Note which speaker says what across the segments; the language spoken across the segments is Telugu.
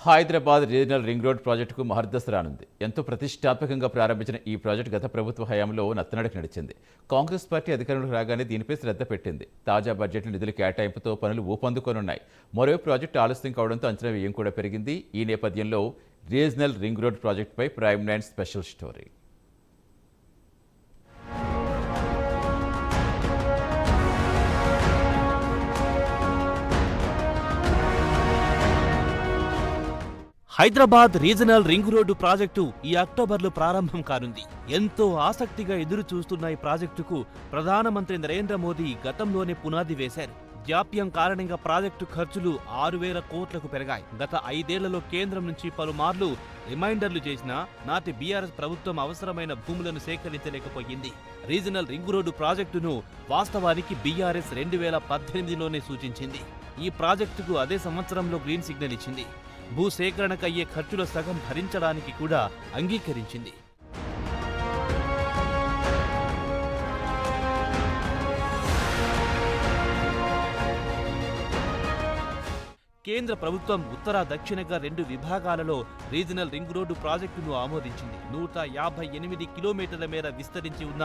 Speaker 1: హైదరాబాద్ రీజనల్ రింగ్ రోడ్ ప్రాజెక్టుకు మహర్దశ రానుంది. ఎంతో ప్రతిష్టాత్మకంగా ప్రారంభించిన ఈ ప్రాజెక్టు గత ప్రభుత్వ హయాంలో నత్తనడక నడిచింది. కాంగ్రెస్ పార్టీ అధికారంలోకి రాగానే దీనిపై శ్రద్ధ పెట్టింది. తాజా బడ్జెట్లో నిధుల కేటాయింపుతో పనులు ఊపందుకోనున్నాయి. మరో ప్రాజెక్టు ఆలస్యం కావడంతో అంచనా వ్యయం కూడా పెరిగింది. ఈ నేపథ్యంలో రీజనల్ రింగ్ రోడ్ ప్రాజెక్టుపై prime 9 special story.
Speaker 2: Hyderabad regional ring road project ఈ అక్టోబర్లో ప్రారంభం కానుంది. ఎంతో ఆసక్తిగా ఎదురు చూస్తున్న ఈ ప్రాజెక్టుకు ప్రధానమంత్రి నరేంద్ర మోదీ గతంలోనే పునాది వేశారు. జాప్యం కారణంగా ప్రాజెక్టు ఖర్చులు 6,000 కోట్లకు పెరిగాయి. గత 5 ఏళ్లలో కేంద్రం నుంచి పలుమార్లు రిమైండర్లు చేసినా నాటి బీఆర్ఎస్ ప్రభుత్వం అవసరమైన భూములను సేకరించలేకపోయింది. రీజనల్ రింగ్ రోడ్డు ప్రాజెక్టును వాస్తవానికి బీఆర్ఎస్ 2018లోనే సూచించింది. ఈ ప్రాజెక్టుకు అదే సంవత్సరంలో గ్రీన్ సిగ్నల్ ఇచ్చింది. భూసేకరణకయ్యే ఖర్చుల సగం భరించడానికి కూడా అంగీకరించింది. కేంద్ర ప్రభుత్వం ఉత్తర దక్షిణగా 2 విభాగాలలో రీజనల్ రింగ్ రోడ్డు ప్రాజెక్టును ఆమోదించింది. 158 కిలోమీటర్ల మేర విస్తరించి ఉన్న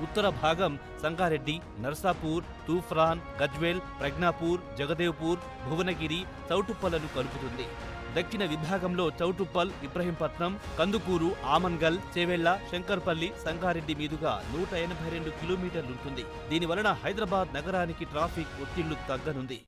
Speaker 2: ఉత్తర భాగం సంగారెడ్డి, నర్సాపూర్, తూఫ్రాన్, గజ్వేల్, ప్రజ్ఞాపూర్, జగదేవ్పూర్, భువనగిరి, చౌటుప్పలను కలుపుతుంది. దక్షిణ విభాగంలో చౌటుప్పల్, ఇబ్రహీంపట్నం, కందుకూరు, ఆమన్గల్, చేవెళ్ల, శంకర్పల్లి, సంగారెడ్డి మీదుగా 182 కిలోమీటర్లుంటుంది. దీనివలన హైదరాబాద్ నగరానికి ట్రాఫిక్ ఒత్తిళ్లు తగ్గనుంది.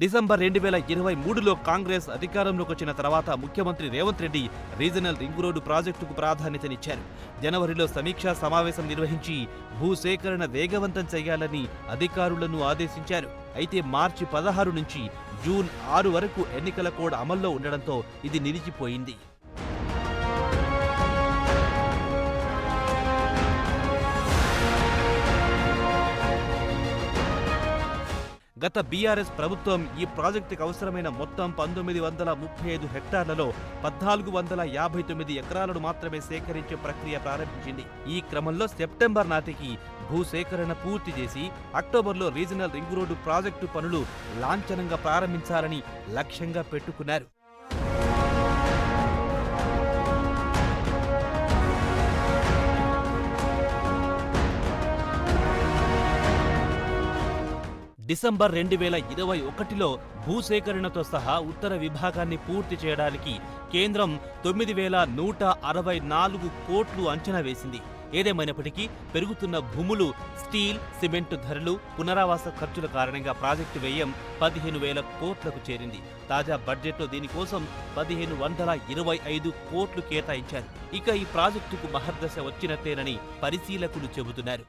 Speaker 2: డిసెంబర్ 2023లో కాంగ్రెస్ అధికారంలోకి వచ్చిన తర్వాత ముఖ్యమంత్రి Revanth Reddy regional ring road ప్రాజెక్టుకు ప్రాధాన్యతనిచ్చారు. జనవరిలో సమీక్షా సమావేశం నిర్వహించి భూసేకరణ వేగవంతం చేయాలని అధికారులను ఆదేశించారు. అయితే మార్చి 16 నుంచి జూన్ 6 వరకు ఎన్నికల కోడ్ అమల్లో ఉండడంతో ఇది నిలిచిపోయింది. గత బీఆర్ఎస్ ప్రభుత్వం ఈ ప్రాజెక్టుకు అవసరమైన మొత్తం 1935 హెక్టార్లలో 1459 ఎకరాలను మాత్రమే సేకరించే ప్రక్రియ ప్రారంభించింది. ఈ క్రమంలో సెప్టెంబర్ నాటికి భూసేకరణ పూర్తి చేసి అక్టోబర్లో రీజనల్ రింగ్ రోడ్డు ప్రాజెక్టు పనులు లాంఛనంగా ప్రారంభించాలని లక్ష్యంగా పెట్టుకున్నారు. డిసెంబర్ 2021లో భూసేకరణతో సహా ఉత్తర విభాగాన్ని పూర్తి చేయడానికి కేంద్రం 9,164 కోట్లు అంచనా వేసింది. ఏదేమైనప్పటికీ పెరుగుతున్న భూములు, స్టీల్, సిమెంట్ ధరలు, పునరావాస ఖర్చుల కారణంగా ప్రాజెక్టు వ్యయం 15,000 కోట్లకు చేరింది. తాజా బడ్జెట్లో దీనికోసం 1,525 కోట్లు కేటాయించారు. ఇక ఈ ప్రాజెక్టుకు మహర్దశ వచ్చినట్టేనని పరిశీలకులు చెబుతున్నారు.